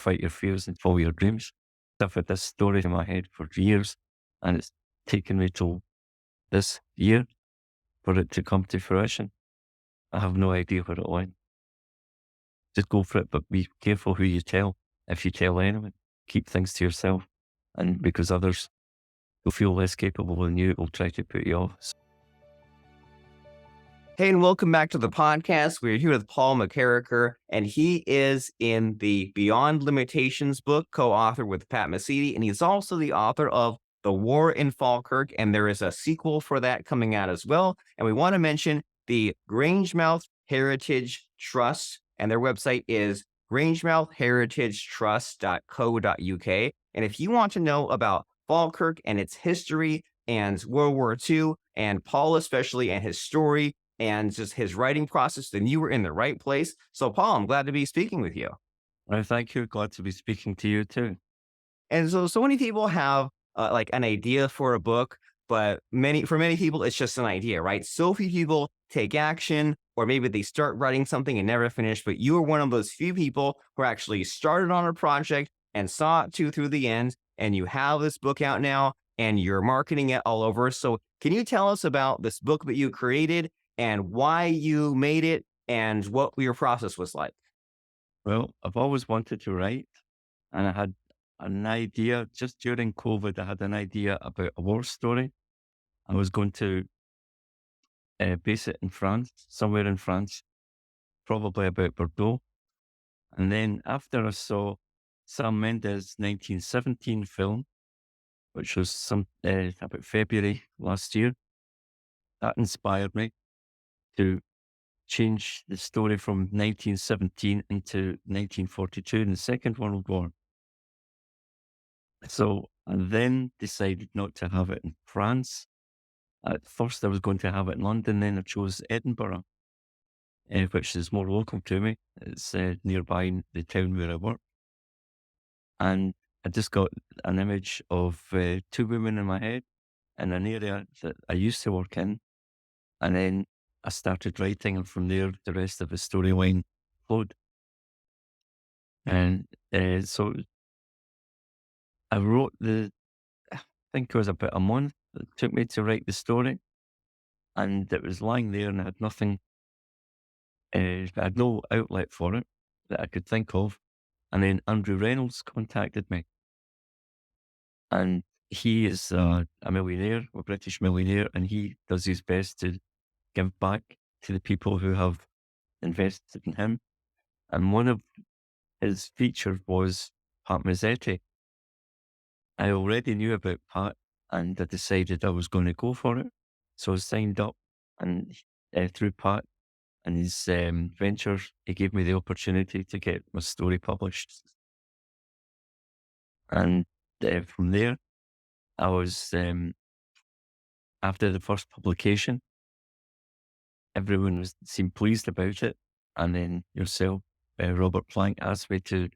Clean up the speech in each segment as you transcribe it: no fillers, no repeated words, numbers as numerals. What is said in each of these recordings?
fight your fears and follow your dreams. I've had this story in my head for years, and it's taken me till this year for it to come to fruition. I have no idea where it'll end. Just go for it, but be careful who you tell. If you tell anyone, keep things to yourself. And because others who feel less capable than you will try to put you off. Hey, and welcome back to the podcast. We're here with Paul McKerracher, and he is in the Beyond Limitations book, co-author with Pat Mesiti, and he's also the author of The War in Falkirk, and there is a sequel for that coming out as well. And we want to mention the Grangemouth Heritage Trust, and their website is grangemouthheritagetrust.co.uk. And if you want to know about Falkirk and its history and World War II, and Paul especially and his story, and just his writing process, then you were in the right place. So, Paul, I'm glad to be speaking with you. Well, thank you. Glad to be speaking to you too. And so many people have like an idea for a book, but for many people, it's just an idea, right? So few people take action, or maybe they start writing something and never finish. But you are one of those few people who actually started on a project and saw it through the end. And you have this book out now, and you're marketing it all over. So, can you tell us about this book that you created and why you made it and what your process was like? Well, I've always wanted to write, and I had an idea just during COVID. I had an idea about a war story. I was going to base it in France, somewhere in France, probably about Bordeaux. And then after I saw Sam Mendes' 1917 film, which was about February last year, that inspired me to change the story from 1917 into 1942 in the Second World War. So I then decided not to have it in France. At first I was going to have it in London, then I chose Edinburgh, which is more local to me. It's nearby the town where I work. And I just got an image of two women in my head in an area that I used to work in. And then I started writing, and from there, the rest of the storyline flowed. And so I wrote I think it was about a month it took me to write the story. And it was lying there, and I had nothing, I had no outlet for it that I could think of. And then Andrew Reynolds contacted me, and he is a millionaire, a British millionaire, and he does his best to give back to the people who have invested in him. And one of his features was Pat Mesiti. I already knew about Pat, and I decided I was going to go for it. So I signed up, and through Pat and his ventures, he gave me the opportunity to get my story published. And from there, I was, after the first publication, everyone seemed pleased about it. And then yourself, Robert Plank, asked me to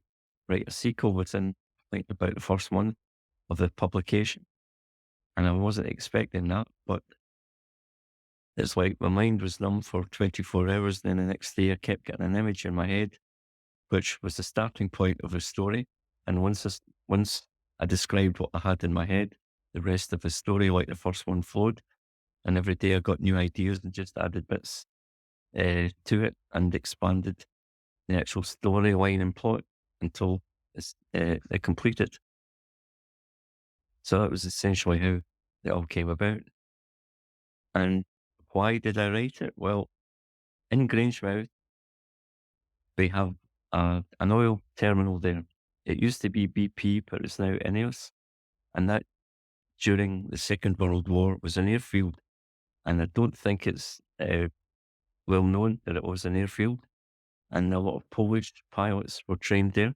write a sequel within, I think, about the first month of the publication. And I wasn't expecting that, but it's like my mind was numb for 24 hours. Then the next day I kept getting an image in my head, which was the starting point of a story. And once I described what I had in my head, the rest of the story, like the first one, flowed. And every day I got new ideas and just added bits to it and expanded the actual storyline and plot until it completed. So that was essentially how it all came about. And why did I write it? Well, in Grangemouth, we have an oil terminal there. It used to be BP, but it's now INEOS. And that, during the Second World War, was an airfield. And I don't think it's well known that it was an airfield. And a lot of Polish pilots were trained there.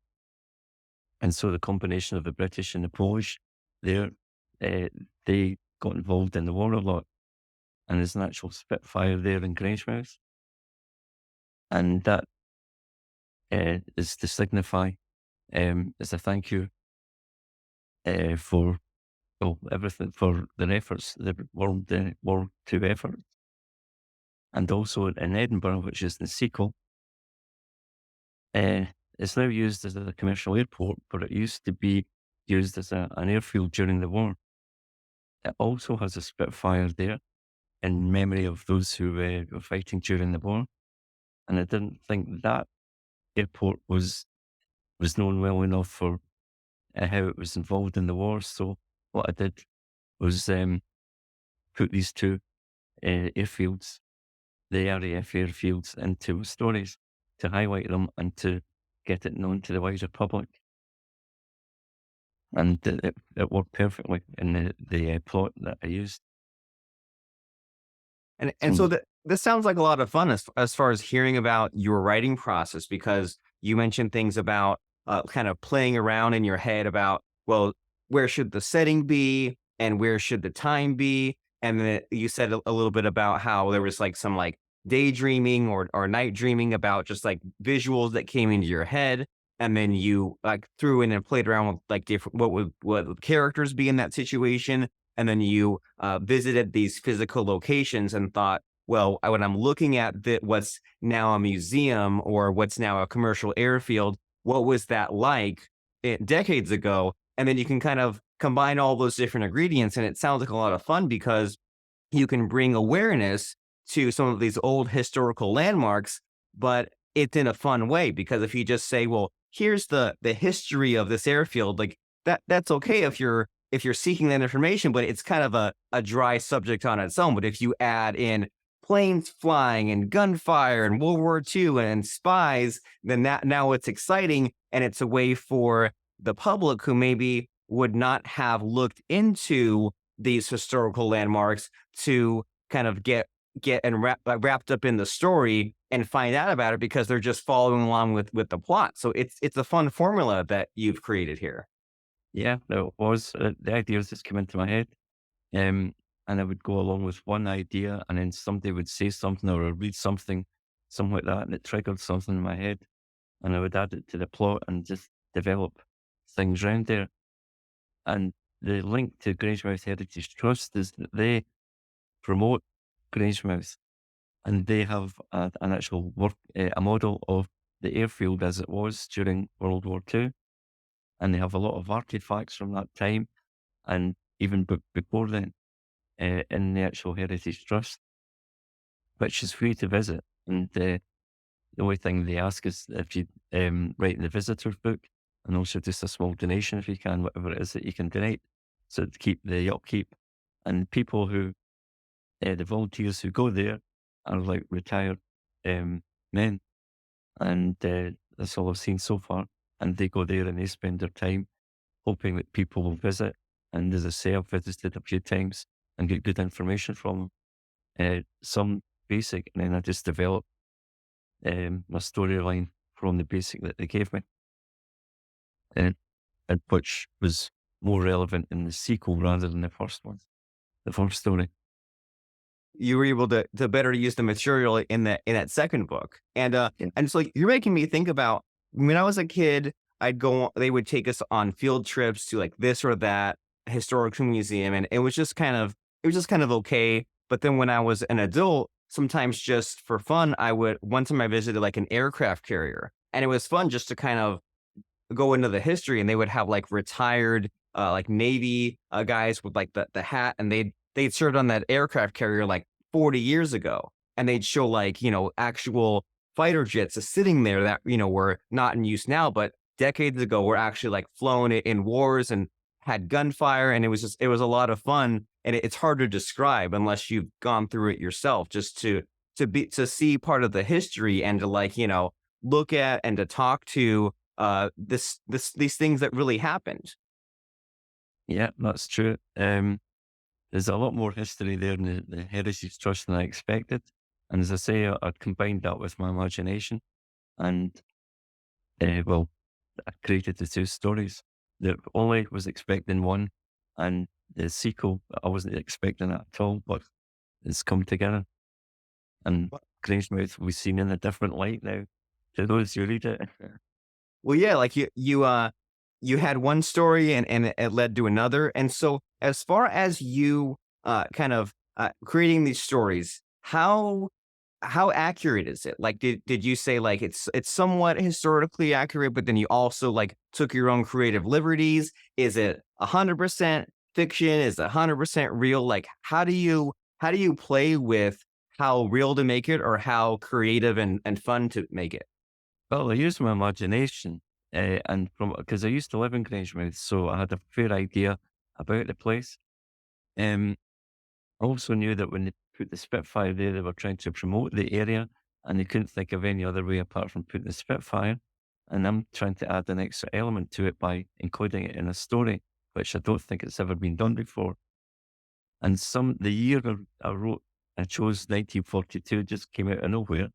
And so the combination of the British and the Polish there, they got involved in the war a lot. And there's an actual Spitfire there in Grangemouth. And that is to signify as a thank you for everything, for their efforts, the World War II efforts. And also in Edinburgh, which is the sequel, It's now used as a commercial airport, but it used to be used as an airfield during the war. It also has a Spitfire there in memory of those who were fighting during the war. And I didn't think that airport was known well enough for how it was involved in the war. So what I did was put these two airfields, the RAF airfields, into stories to highlight them and to get it known to the wider public. And it worked perfectly in the plot that I used. And so So, that this sounds like a lot of fun as far as hearing about your writing process, because you mentioned things about kind of playing around in your head about, well, where should the setting be and where should the time be? And then you said a little bit about how there was like some like daydreaming or night dreaming about just like visuals that came into your head. And then you like threw in and played around with like different what would characters be in that situation, and then you visited these physical locations and thought, well, when I'm looking at what's now a museum or what's now a commercial airfield, what was that like decades ago? And then you can kind of combine all those different ingredients, and it sounds like a lot of fun because you can bring awareness to some of these old historical landmarks, but it's in a fun way. Because if you just say, well, here's the history of this airfield, like that's okay if you're seeking that information, but it's kind of a dry subject on its own. But if you add in planes flying and gunfire and World War II and spies, then that now it's exciting, and it's a way for the public who maybe would not have looked into these historical landmarks to kind of get and wrapped up in the story and find out about it because they're just following along with the plot. So it's a fun formula that you've created here. yeah, no, it was. The ideas just came into my head. And I would go along with one idea, and then somebody would say something or I'd read something like that, and it triggered something in my head. And I would add it to the plot and just develop things around there. And the link to Grangemouth Heritage Trust is that they promote Grangemouth, and they have an actual a model of the airfield as it was during World War II. And they have a lot of artifacts from that time and even before then in the actual Heritage Trust, which is free to visit. And the only thing they ask is if you write in the visitor's book, and also just a small donation if you can, whatever it is that you can donate, so to keep the upkeep. And people who, the volunteers who go there are like retired men, and that's all I've seen so far. And they go there and they spend their time hoping that people will visit. And as I say, I've visited a few times and get good information from them. Some basic, and then I just develop my storyline from the basic that they gave me, and, and which was more relevant in the sequel rather than the first one, the first story. You were able to better use the material in that second book. Yeah. And so like, you're making me think about when I was a kid, they would take us on field trips to like this or that historical museum, and it was just kind of okay. But then when I was an adult, sometimes just for fun, one time I visited like an aircraft carrier, and it was fun just to kind of go into the history, and they would have like retired like Navy guys with like the hat, and they'd served on that aircraft carrier like 40 years ago, and they'd show like actual fighter jets sitting there that were not in use now, but decades ago were actually like flown in wars and had gunfire, and it was a lot of fun, and it's hard to describe unless you've gone through it yourself, just to see part of the history and to like look at and to talk to these things that really happened. Yeah, that's true. There's a lot more history there in the Heritage Trust than I expected. And as I say, I combined that with my imagination, and well, I created the two stories. The only was expecting one, and the sequel, I wasn't expecting that at all, but it's come together. And Grangemouth was seen in a different light now to those who read it. Well, yeah, like you had one story and it led to another. And so as far as you kind of creating these stories, how how accurate is it? Like, did you say like it's somewhat historically accurate, but then you also like took your own creative liberties? Is it 100% fiction? Is it 100% real? Like, how do you play with how real to make it or how creative and fun to make it? Well, I used my imagination, and from because I used to live in Grangemouth, so I had a fair idea about the place. Um, I also knew that when they put the Spitfire there, they were trying to promote the area, and they couldn't think of any other way apart from putting the Spitfire. And I'm trying to add an extra element to it by including it in a story, which I don't think it's ever been done before. And the year I wrote, I chose 1942, just came out of nowhere.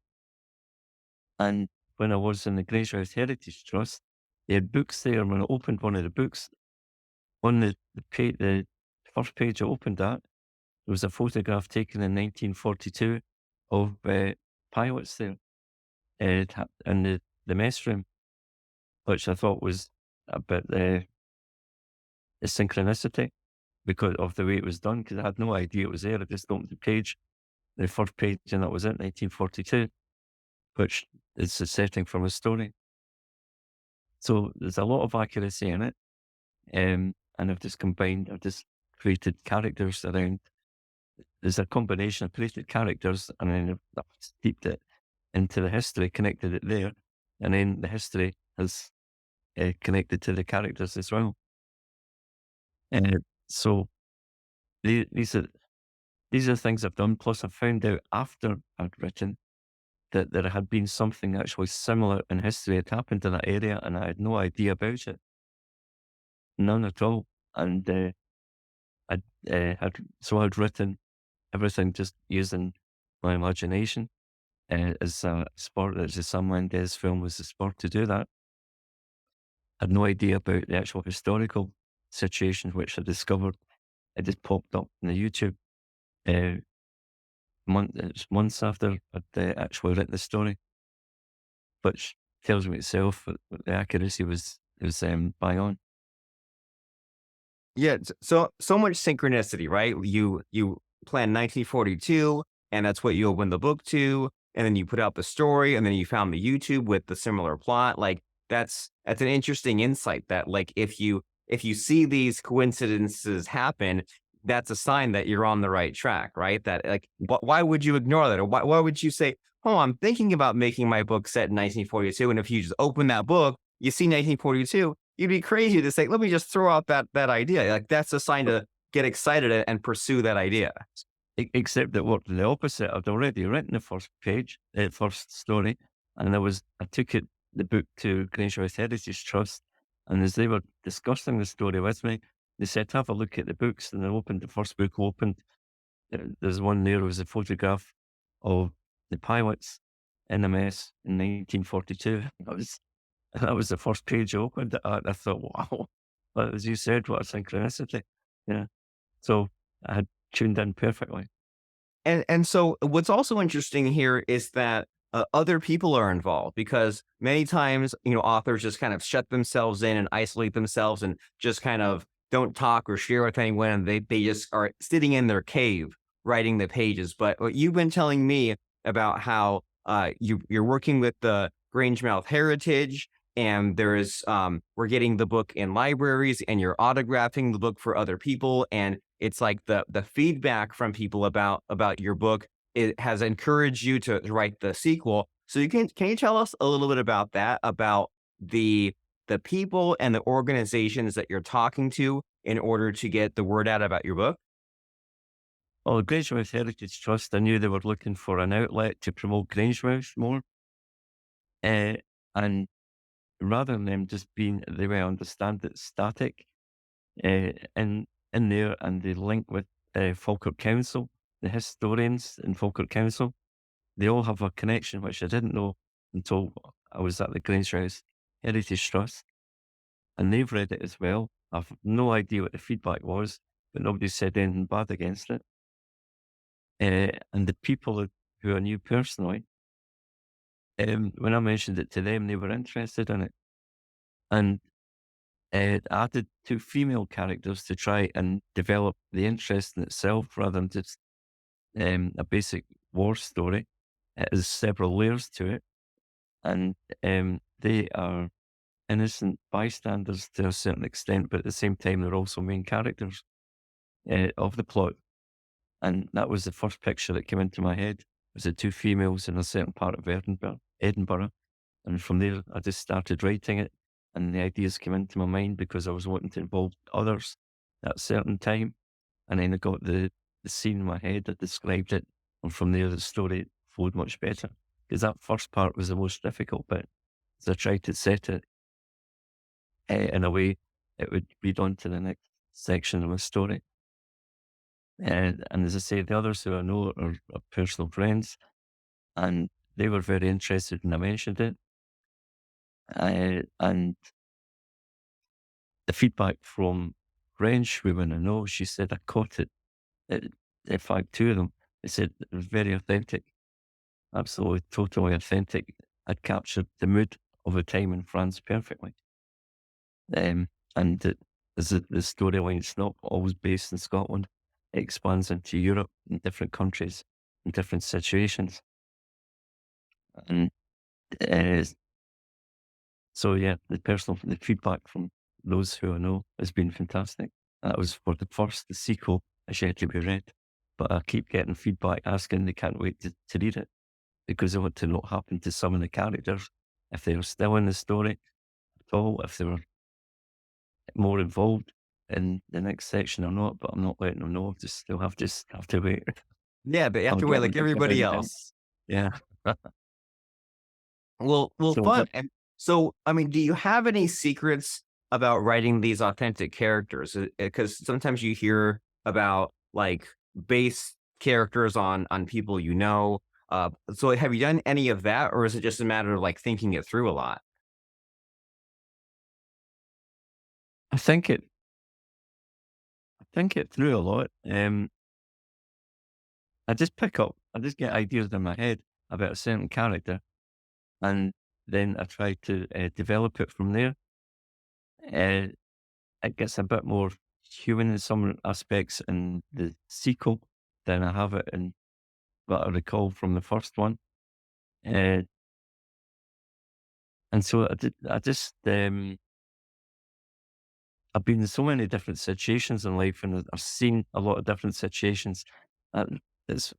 And when I was in the Grangehouse Heritage Trust, they had books there. And when I opened one of the books, on the first page I opened at, there was a photograph taken in 1942 of pilots there in the mess room, which I thought was a bit a synchronicity because of the way it was done, because I had no idea it was there. I just opened the first page, and that was it, 1942, which is the setting from a story. So there's a lot of accuracy in it. And I've just created characters around. There's a combination of created characters, and then I've steeped it into the history, connected it there, and then the history has connected to the characters as well. So the- these are these are things I've done. Plus, I found out after I'd written that there had been something actually similar in history had happened in that area, and I had no idea about it, none at all. And I'd written everything just using my imagination. As a sport, as the Sam Mendes film was the sport to do that. I had no idea about the actual historical situation, which I discovered. It just popped up on the YouTube uh, months after I'd actually written the story, which tells me itself that the accuracy was bang on. Yeah, so much synchronicity, right? You plan 1942, and that's what you open the book to, and then you put out the story, and then you found the YouTube with the similar plot. Like that's an interesting insight that like if you see these coincidences happen, that's a sign that you're on the right track, right? That like why would you ignore that? Or why would you say, "Oh, I'm thinking about making my book set in 1942," and if you just open that book, you see 1942, you'd be crazy to say, "Let me just throw out that idea." Like that's a sign to get excited and pursue that idea. Except it worked the opposite. I'd already written the first page, the first story, and I took the book to Grangehouse Heritage Trust, and as they were discussing the story with me, they said, have a look at the books, and I opened the first book, there's one there was a photograph of the pilots in a mess in 1942. That was the first page I opened it at. I thought, wow, but as you said, what a synchronicity. Yeah. So I had tuned in perfectly. And so what's also interesting here is that other people are involved because many times, you know, authors just kind of shut themselves in and isolate themselves and just kind of don't talk or share with anyone. And they just are sitting in their cave writing the pages. But what you've been telling me about how you're working with the Grangemouth Heritage and there's we're getting the book in libraries and you're autographing the book for other people and it's like the feedback from people about your book, it has encouraged you to write the sequel. So can you tell us a little bit about that, about the the people and the organizations that you're talking to in order to get the word out about your book? Well, the Grangemouth Heritage Trust, I knew they were looking for an outlet to promote Grangemouth more. Uh, and rather than them just being, the way I understand it, static in there, and they link with Falkirk Council, the historians in Falkirk Council, they all have a connection, which I didn't know until I was at the Grangehouse Heritage Trust, and they've read it as well. I've no idea what the feedback was, but nobody said anything bad against it. And the people who I knew personally, when I mentioned it to them, they were interested in it. And it added two female characters to try and develop the interest in itself rather than just a basic war story. it has several layers to it, and they are innocent bystanders to a certain extent, but at the same time, they're also main characters of the plot. And that was the first picture that came into my head. Was the two females in a certain part of Edinburgh. And from there, I just started writing it, and the ideas came into my mind because I was wanting to involve others at a certain time. And then I got the scene in my head that described it. And from there, the story flowed much better. Because that first part was the most difficult bit. So I tried to set it in a way it would lead on to the next section of the story. And as I say, the others who I know are personal friends, and they were very interested when I mentioned it. And the feedback from French women I know, she said I caught it. it. In fact, two of them, they said it was very authentic, absolutely, totally authentic. I'd captured the mood of a time in France perfectly. And the storyline's not always based in Scotland. It expands into Europe and different countries and different situations. And uh, so, yeah, the feedback from those who I know has been fantastic. That was for the first. The sequel is yet to be read, but I keep getting feedback asking they can't wait to read it because they want to know what happened to some of the characters, if they were still in the story at all, if they were more involved in the next section or not. But I'm not letting them know. Just they'll have to wait. Yeah, but you have I'll to wait give like them give everybody them hints. else. Yeah. Well, So fun. what And so, I mean, do you have any secrets about writing these authentic characters? Because sometimes you hear about like base characters on people you know. So have you done any of that, or is it just a matter of like thinking it through a lot? I think it through a lot. I just get ideas in my head about a certain character, and then I try to develop it from there. Uh, it gets a bit more human in some aspects in the sequel than I have it in what I recall from the first one. Uh, and so I just, I've been in so many different situations in life, and I've seen a lot of different situations. And it's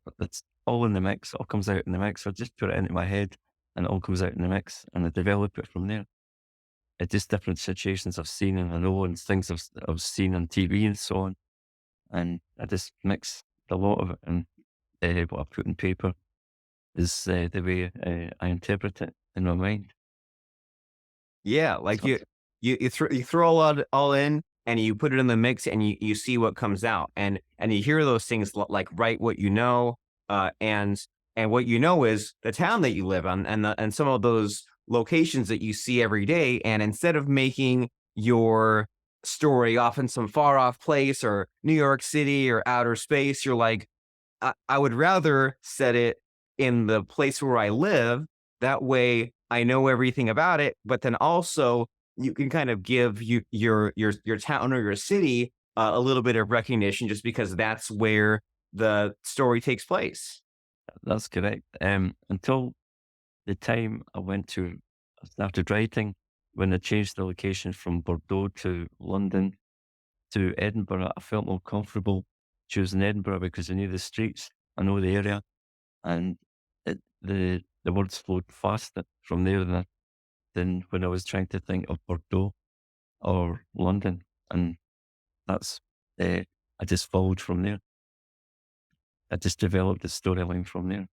all in the mix. It all comes out in the mix. I just put it into my head, and it all comes out in the mix, and I develop it from there. It's just different situations I've seen and I know, and things I've seen on TV and so on. And I just mix a lot of it, and what I put in paper is the way I interpret it in my mind. Yeah, like So you throw all in and you put it in the mix and you see what comes out and you hear those things like write what you know, and what you know is the town that you live on and some of those locations that you see every day, and instead of making your story off in some far off place or New York City or outer space, you're like, I would rather set it in the place where I live. That way I know everything about it, but then also you can kind of give your town or your city a little bit of recognition just because that's where the story takes place. that's correct. Until the time I started writing, when I changed the location from Bordeaux to London to Edinburgh, I felt more comfortable choosing Edinburgh because I knew the streets, I know the area, and the words flowed faster from there than when I was trying to think of Bordeaux or London, and that's I just followed from there. I just developed the storyline from there.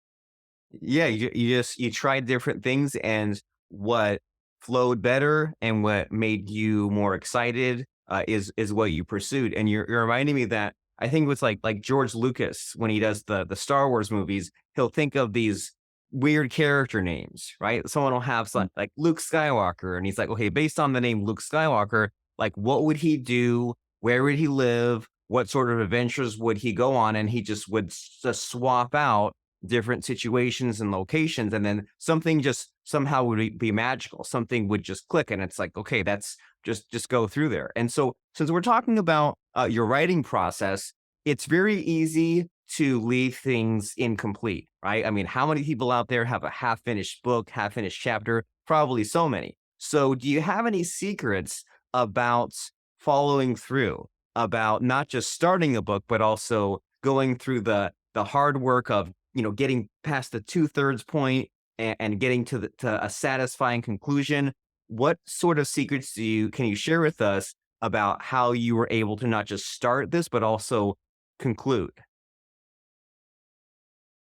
Yeah, you tried different things, and what flowed better and what made you more excited is what you pursued. And you're reminding me that I think it was like George Lucas when he does the Star Wars movies, he'll think of these weird character names, right? Someone will have Mm. some like Luke Skywalker, and he's like, okay, based on the name Luke Skywalker, like what would he do? Where would he live? What sort of adventures would he go on? And he just would just swap out different situations and locations, and then something just somehow would be magical, something would just click, and it's like, okay, that's just go through there. And so since we're talking about your writing process, it's very easy to leave things incomplete, right? I mean, how many people out there have a half finished book, half finished chapter? Probably so many. So, do you have any secrets about following through, about not just starting a book, but also going through the hard work of getting past the 2/3 point and getting to a satisfying conclusion? What sort of secrets can you share with us about how you were able to not just start this, but also conclude?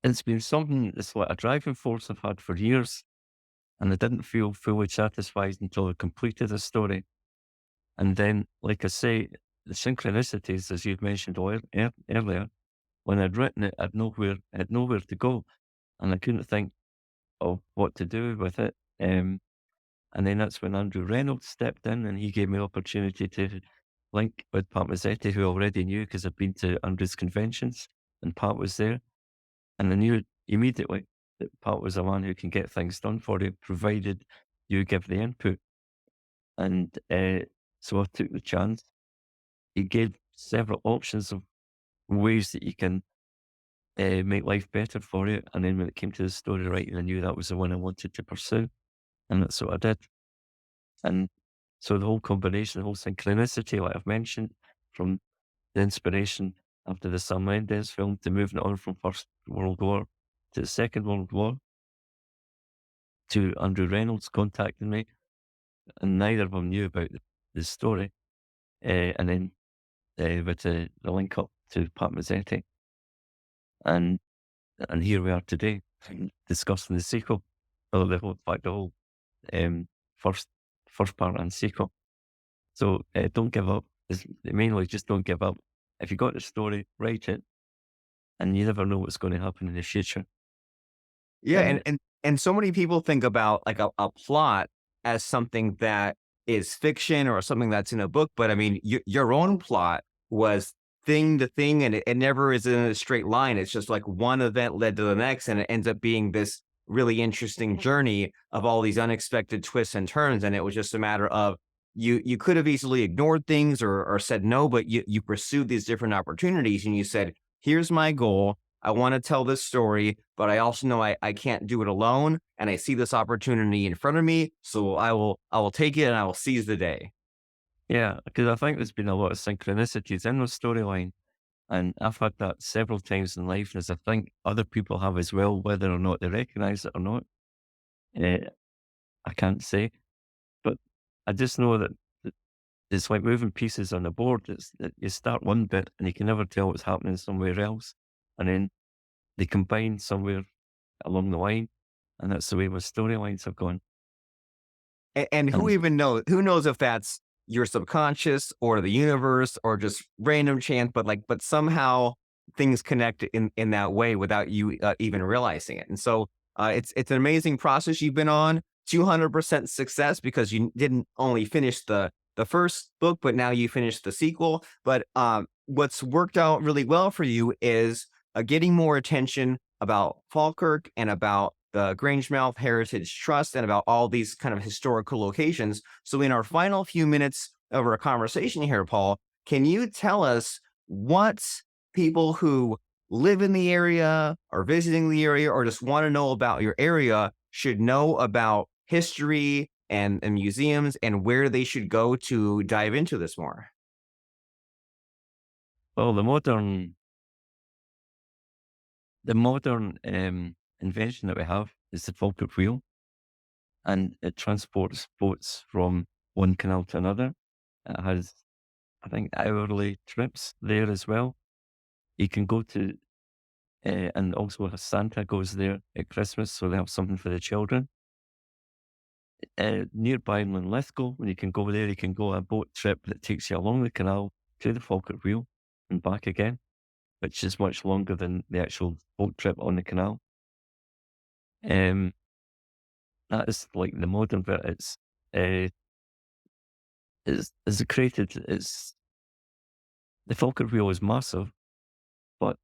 It's been something that's like a driving force I've had for years, and I didn't feel fully satisfied until I completed the story. And then, like I say, the synchronicities, as you've mentioned earlier, when I'd written it, I had nowhere to go, and I couldn't think of what to do with it. And then that's when Andrew Reynolds stepped in, and he gave me opportunity to link with Pat Mesiti, who I already knew because I'd been to Andrew's conventions, and Pat was there. And I knew immediately that Pat was a man who can get things done for you, provided you give the input. And so I took the chance. He gave several options of ways that you can make life better for you. And then when it came to the story writing, I knew that was the one I wanted to pursue. And that's what I did. And so the whole combination, the whole synchronicity, like I've mentioned, from the inspiration after the Sam Mendes film to moving it on from First World War to the Second World War to Andrew Reynolds contacting me, and neither of them knew about the story. And then with the link up to Pat Mesiti, and here we are today discussing the sequel, or the whole um, first first part and sequel. So don't give up. Mainly just don't give up. If you got the story, write it, and you never know what's going to happen in the future. Yeah, Uh, and so many people think about like a plot as something that is fiction or something that's in a book, but I mean, your own plot was thing to thing, and it never is in a straight line. It's just like one event led to the next, and it ends up being this really interesting journey of all these unexpected twists and turns. And it was just a matter of you could have easily ignored things or said no, but you pursued these different opportunities, and you said, "Here's my goal. I want to tell this story, but I also know I can't do it alone. And I see this opportunity in front of me. So I will take it and I will seize the day." yeah, because I think there's been a lot of synchronicities in the storyline, and I've had that several times in life, as I think other people have as well, whether or not they recognise it or not. Uh, I can't say, but I just know that it's like moving pieces on a board. It's that you start one bit and you can never tell what's happening somewhere else, and then they combine somewhere along the line, and that's the way my storylines have gone. And who And even knows? Who knows if that's your subconscious or the universe or just random chance? But somehow things connect in that way without you even realizing it. And so it's an amazing process you've been on. 200% success because you didn't only finish the first book, but now you finished the sequel. But what's worked out really well for you is getting more attention about Falkirk and about the Grangemouth Heritage Trust and about all these kind of historical locations. So, in our final few minutes of our conversation here, Paul, can you tell us what people who live in the area or visiting the area or just want to know about your area should know about history and museums and where they should go to dive into this more? well, the modern invention that we have is the Falkirk wheel, and it transports boats from one canal to another. It has, I think, hourly trips there as well. You can go to, and also Santa goes there at Christmas, so they have something for the children. Nearby in Linlithgow, when you can go there, you can go on a boat trip that takes you along the canal to the Falkirk wheel and back again, which is much longer than the actual boat trip on the canal. Um, that is like the modern bit. Uh, it's created. It's the Falkirk wheel is massive, but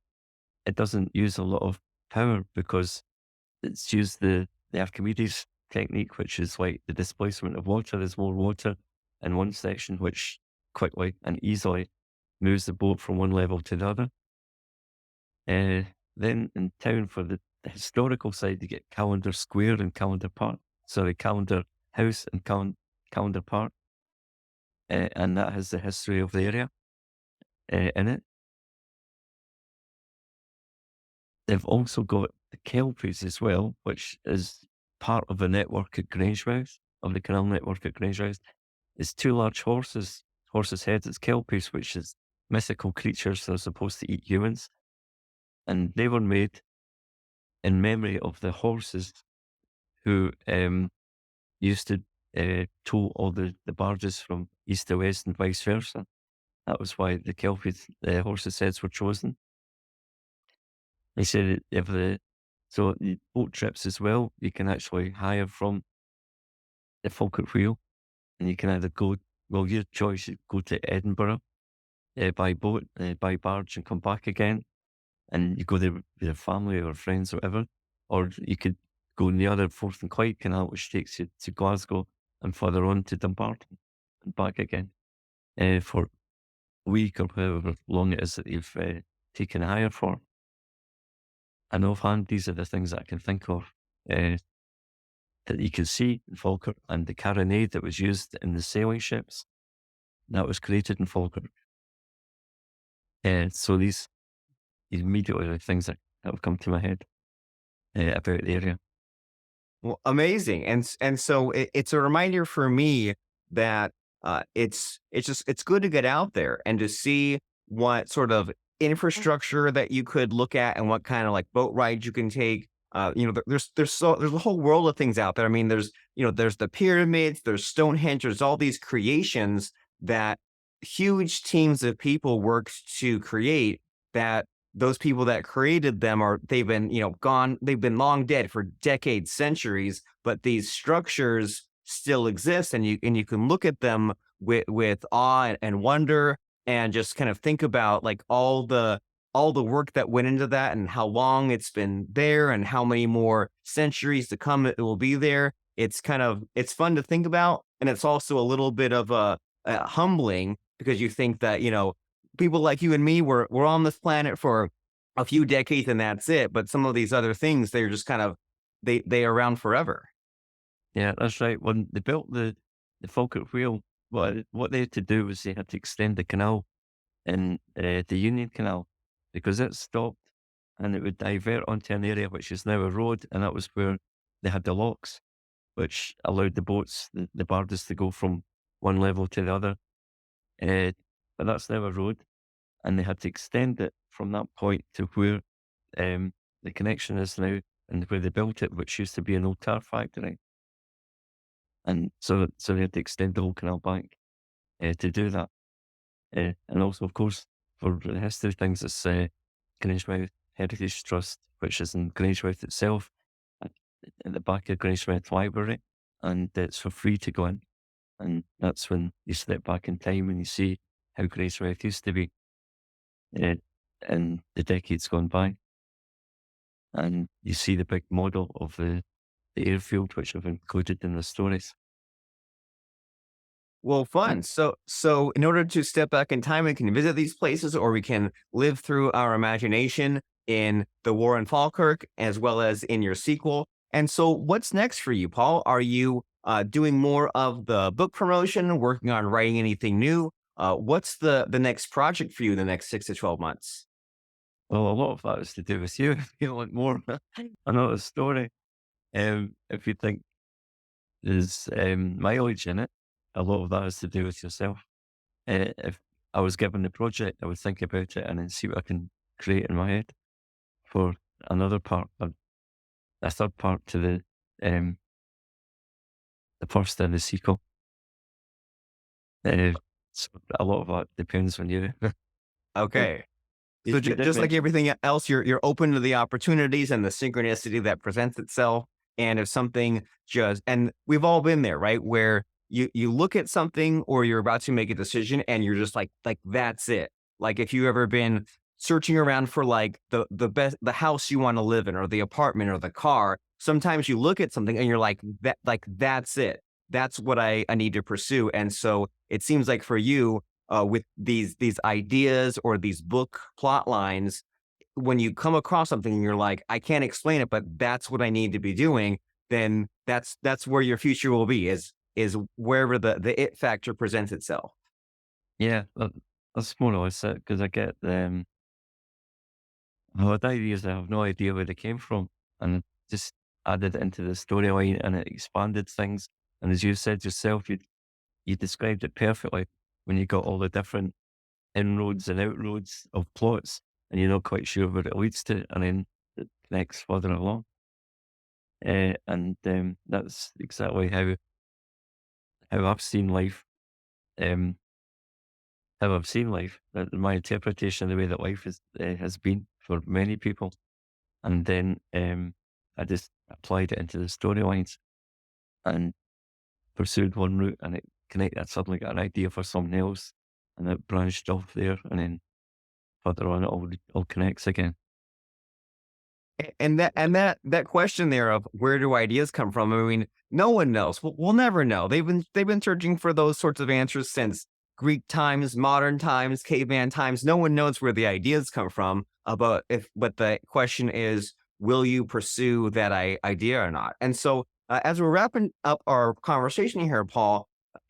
it doesn't use a lot of power because it's used the Archimedes technique, which is like the displacement of water. There's more water in one section, which quickly and easily moves the boat from one level to the other. Uh, then in town for the historical side, you get Calendar Square and Calendar Park. Sorry, Calendar House and Calendar Park. And that has the history of the area in it. They've also got the Kelpies as well, which is part of a network at Grangemouth, of the canal network at Grangemouth. It's two large horses' heads. It's Kelpies, which is mythical creatures that are supposed to eat humans. And they were made in memory of the horses who used to tow all the barges from east to west and vice versa. That was why the Kelpies horses' heads were chosen. They said that if the boat trips as well, you can actually hire from the Falkirk Wheel, and you can either go, well, your choice, you go to Edinburgh by boat, by barge, and come back again, and you go there with your family or friends or whatever, or you could go in the other Forth and Clyde Canal, which takes you to Glasgow and further on to Dumbarton and back again for a week or however long it is that you've taken a hire for. And offhand, these are the things that I can think of that you can see in Falkirk, and the carronade that was used in the sailing ships that was created in Falkirk. So these immediately are things that have come to my head about the area. Well, amazing, and so it's a reminder for me that it's good to get out there and to see what sort of infrastructure that you could look at and what kind of like boat rides you can take. There's a whole world of things out there. I mean, there's the pyramids, there's Stonehenge, there's all these creations that huge teams of people worked to create that those people that created them they've been gone, they've been long dead for decades, centuries, but these structures still exist, and you can look at them with awe and wonder, and just kind of think about like all the work that went into that and how long it's been there and how many more centuries to come it will be there. It's fun to think about, and it's also a little bit of a humbling, because you think that people like you and me we're on this planet for a few decades and that's it. But some of these other things, they're just kind of they are around forever. Yeah, that's right. When they built the Falkirk Wheel, what they had to do was they had to extend the canal in the Union Canal, because it stopped and it would divert onto an area which is now a road, and that was where they had the locks, which allowed the boats, the barges, to go from one level to the other. Uh, but that's now a road, and they had to extend it from that point to where the connection is now and where they built it, which used to be an old car factory. And so they had to extend the whole canal bank to do that. And also, of course, for the history things, it's Grangemouth Heritage Trust, which is in Grangemouth itself, at, at the back of Grangemouth Library, and it's for free to go in. And that's when you step back in time and you see how Grangemouth used to be uh, in the decades gone by. And you see the big model of the airfield, which I've included in the stories. Well, fun. So in order to step back in time, we can visit these places, or we can live through our imagination in The War in Falkirk, as well as in your sequel. And so what's next for you, Paul? Are you doing more of the book promotion, working on writing anything new? What's the next project for you in the next 6 to 12 months? Well, a lot of that is to do with you. If you want more, another story. If you think there's mileage in it, a lot of that is to do with yourself. If I was given the project, I would think about it and then see what I can create in my head for another part, or a third part to the first and the sequel. Uh, so a lot of that depends on you. But Okay. So you did just like mention, everything else, you're open to the opportunities and the synchronicity that presents itself. And if something just and we've all been there, right? Where you look at something or you're about to make a decision and you're just like that's it. Like if you ever been searching around for like the house you want to live in or the apartment or the car, sometimes you look at something and you're like that's it. That's what I need to pursue. And so it seems like for you, with these ideas or these book plot lines, when you come across something and you're like, I can't explain it, but that's what I need to be doing, then that's where your future will be, is wherever the it factor presents itself. Yeah, that's more or less it, because I get, I had ideas, I have no idea where they came from, and just added it into the storyline, and it expanded things. And as you said yourself, you described it perfectly when you got all the different inroads and outroads of plots, and you're not quite sure where it leads to, and then it connects further along. And that's exactly how I've seen life. Um, how I've seen life. My interpretation of the way that life has been for many people, and then I just applied it into the storylines and pursued one route, and it connected. I suddenly got an idea for something else, and it branched off there, and then further on, it all connects again. And that question there of where do ideas come from? I mean, no one knows. We'll never know. They've been searching for those sorts of answers since Greek times, modern times, caveman times. No one knows where the ideas come from. About if, but the question is, will you pursue that idea or not? And so, as we're wrapping up our conversation here, Paul,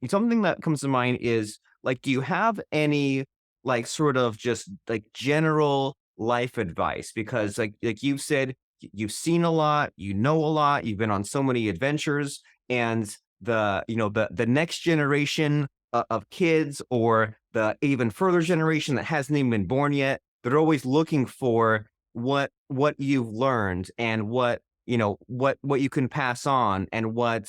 something that comes to mind is like, do you have any like sort of just like general life advice? Because like you've said, you've seen a lot, you know a lot, you've been on so many adventures, and the next generation of kids, or the even further generation that hasn't even been born yet, they're always looking for what you've learned, and what you can pass on, and what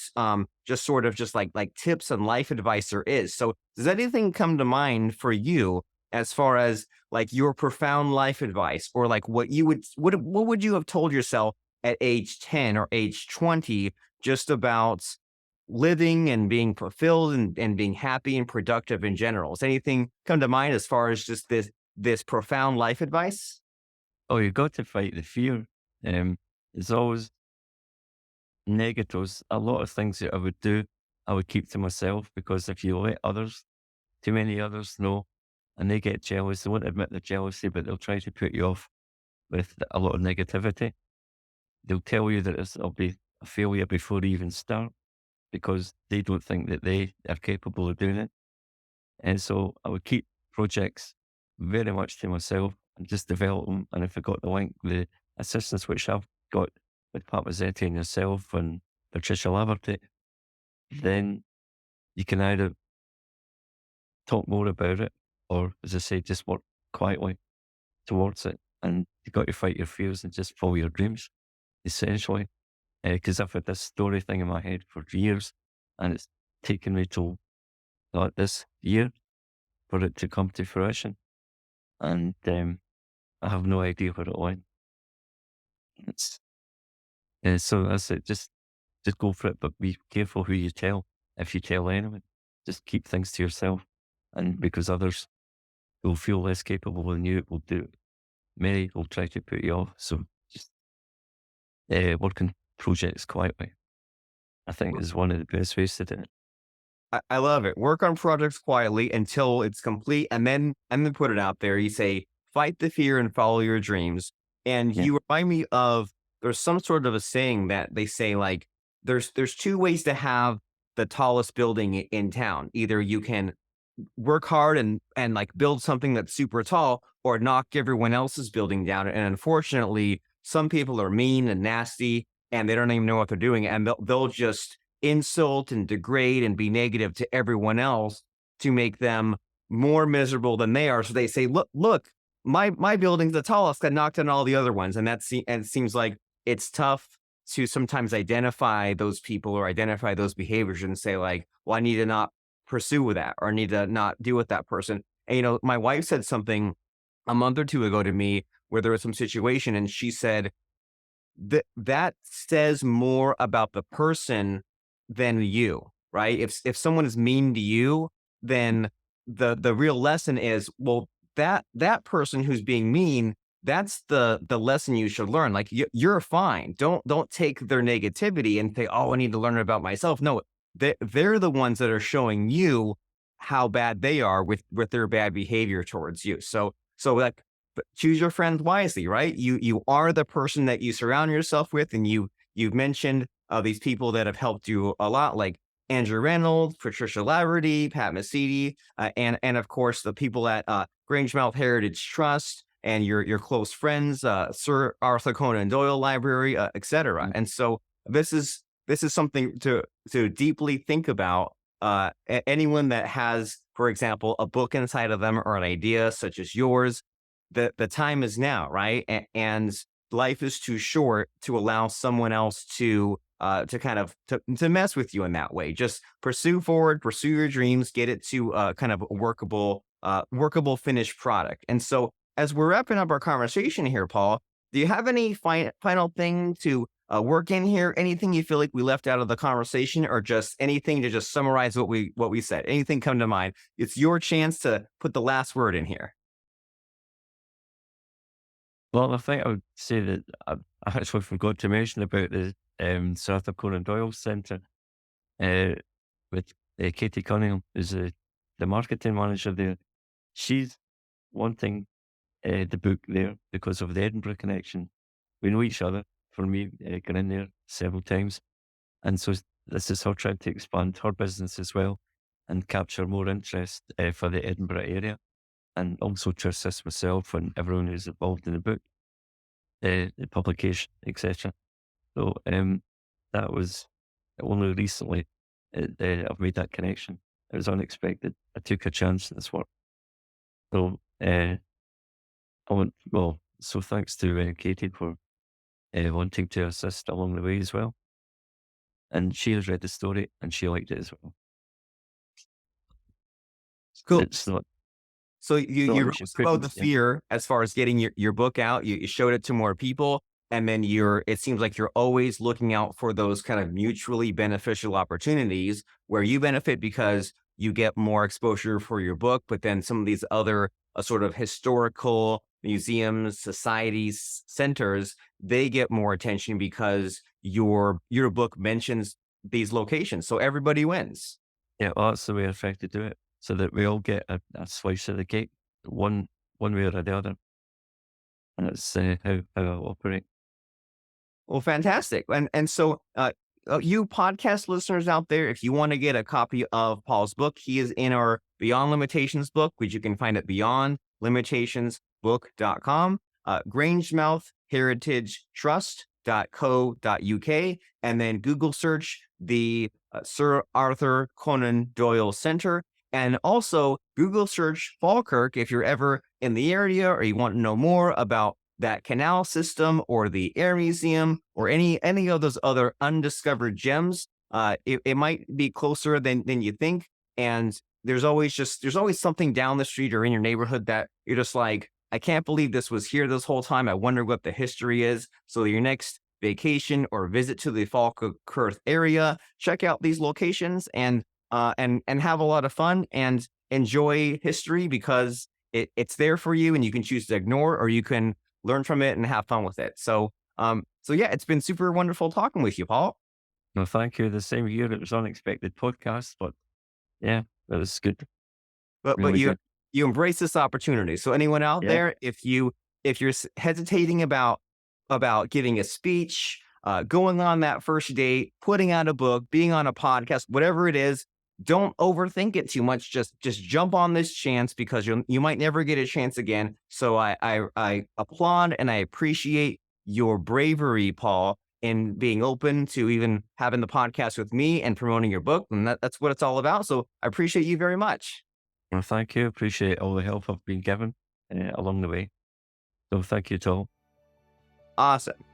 just sort of just like tips and life advice there is. So does anything come to mind for you as far as like your profound life advice, or like what would you have told yourself at age 10 or age 20, just about living and being fulfilled, and being happy and productive in general? Does anything come to mind as far as just this profound life advice? Oh, you got to fight the fear. There's always negatives. A lot of things that I would do, I would keep to myself, because if you let too many others know, and they get jealous, they won't admit the jealousy, but they'll try to put you off with a lot of negativity. They'll tell you that it'll be a failure before you even start, because they don't think that they are capable of doing it. And so I would keep projects very much to myself and just develop them. And if I got the assistance which I've got with Pat Mesiti and yourself and Patricia Laverty, then you can either talk more about it, or, as I say, just work quietly towards it. And you got to fight your fears and just follow your dreams, essentially. Because I've had this story thing in my head for years, and it's taken me till like this year for it to come to fruition. And I have no idea where it went. It's, so that's it. Just go for it, but be careful who you tell. If you tell anyone, just keep things to yourself. And because others will feel less capable than you, will do. Many will try to put you off. So just work on projects quietly, I think, is one of the best ways to do it. I love it. Work on projects quietly until it's complete, and then put it out there. You say, fight the fear and follow your dreams. And Yeah. you remind me of, there's some sort of a saying that they say, like, there's two ways to have the tallest building in town. Either you can work hard and like build something that's super tall, or knock everyone else's building down. And unfortunately, some people are mean and nasty, and they don't even know what they're doing, and they'll just insult and degrade and be negative to everyone else to make them more miserable than they are. So they say, look, my building's the tallest. I knocked down all the other ones. And and it seems like it's tough to sometimes identify those people or identify those behaviors and say, like, well, I need to not pursue with that, or I need to not deal with that person. And my wife said something a month or two ago to me, where there was some situation, and she said that says more about the person than you, right? If someone is mean to you, then the real lesson is, well, that person who's being mean, that's the lesson you should learn. Like, you're fine. Don't take their negativity and say, oh, I need to learn about myself. No, they're the ones that are showing you how bad they are with their bad behavior towards you. So like, choose your friends wisely, right? You are the person that you surround yourself with, and you've mentioned these people that have helped you a lot, like Andrew Reynolds, Patricia Laverty, Pat Mesiti, and of course the people at Grangemouth Heritage Trust and your close friends, Sir Arthur Conan Doyle Library, etc. Mm. And so this is something to deeply think about. Anyone that has, for example, a book inside of them or an idea such as yours, the time is now, right? And life is too short to allow someone else to kind of to mess with you in that way. Just pursue forward, pursue your dreams, get it to kind of a workable finished product. And so, as we're wrapping up our conversation here, Paul, do you have any final thing to work in here? Anything you feel like we left out of the conversation, or just anything to just summarize what we said? Anything come to mind? It's your chance to put the last word in here. Well, I think I would say that I actually forgot to mention about the Sir Arthur Conan Doyle Centre uh, with Katie Cunningham, who's the marketing manager there. She's wanting the book there because of the Edinburgh connection. We know each other. For me, gone in there several times, and so this is her trying to expand her business as well and capture more interest for the Edinburgh area, and also to assist myself and everyone who's involved in the book, the publication, etc. So that was only recently I've made that connection. It was unexpected. I took a chance in this work. So so thanks to Katie for wanting to assist along the way as well. And she has read the story and she liked it as well. Cool. It's not, So you we should rose put above the yeah. fear as far as getting your book out. You showed it to more people, and then it seems like you're always looking out for those kind of mutually beneficial opportunities where you benefit because you get more exposure for your book, but then some of these other sort of historical museums, societies, centers, they get more attention because your book mentions these locations. So everybody wins. Yeah, well, that's the way I try to do it, so that we all get a slice of the cake, one way or the other. And that's how I operate. Well, fantastic. And so, you podcast listeners out there, if you want to get a copy of Paul's book, he is in our Beyond Limitations book, which you can find at beyondlimitationsbook.com, Grangemouth Heritage Trust.co.uk, and then Google search the Sir Arthur Conan Doyle Center. And also Google search Falkirk if you're ever in the area or you want to know more about that canal system or the air museum or any of those other undiscovered gems. It might be closer than you think. And there's always something down the street or in your neighborhood that you're just like, I can't believe this was here this whole time. I wonder what the history is. So your next vacation or visit to the Falkirk area, check out these locations and have a lot of fun and enjoy history, because it's there for you and you can choose to ignore, or you can learn from it and have fun with it. So yeah, it's been super wonderful talking with you, Paul. No, thank you. The same year, it was unexpected podcast, but yeah, it was good, But really you good. you embrace this opportunity. So anyone out Yeah, there, if you're hesitating about giving a speech, going on that first date, putting out a book, being on a podcast, whatever it is, don't overthink it too much. Just jump on this chance, because you might never get a chance again. So I applaud and I appreciate your bravery, Paul, in being open to even having the podcast with me and promoting your book. And that's what it's all about. So I appreciate you very much. well, thank you. Appreciate all the help I've been given along the way. So thank you to all. Awesome.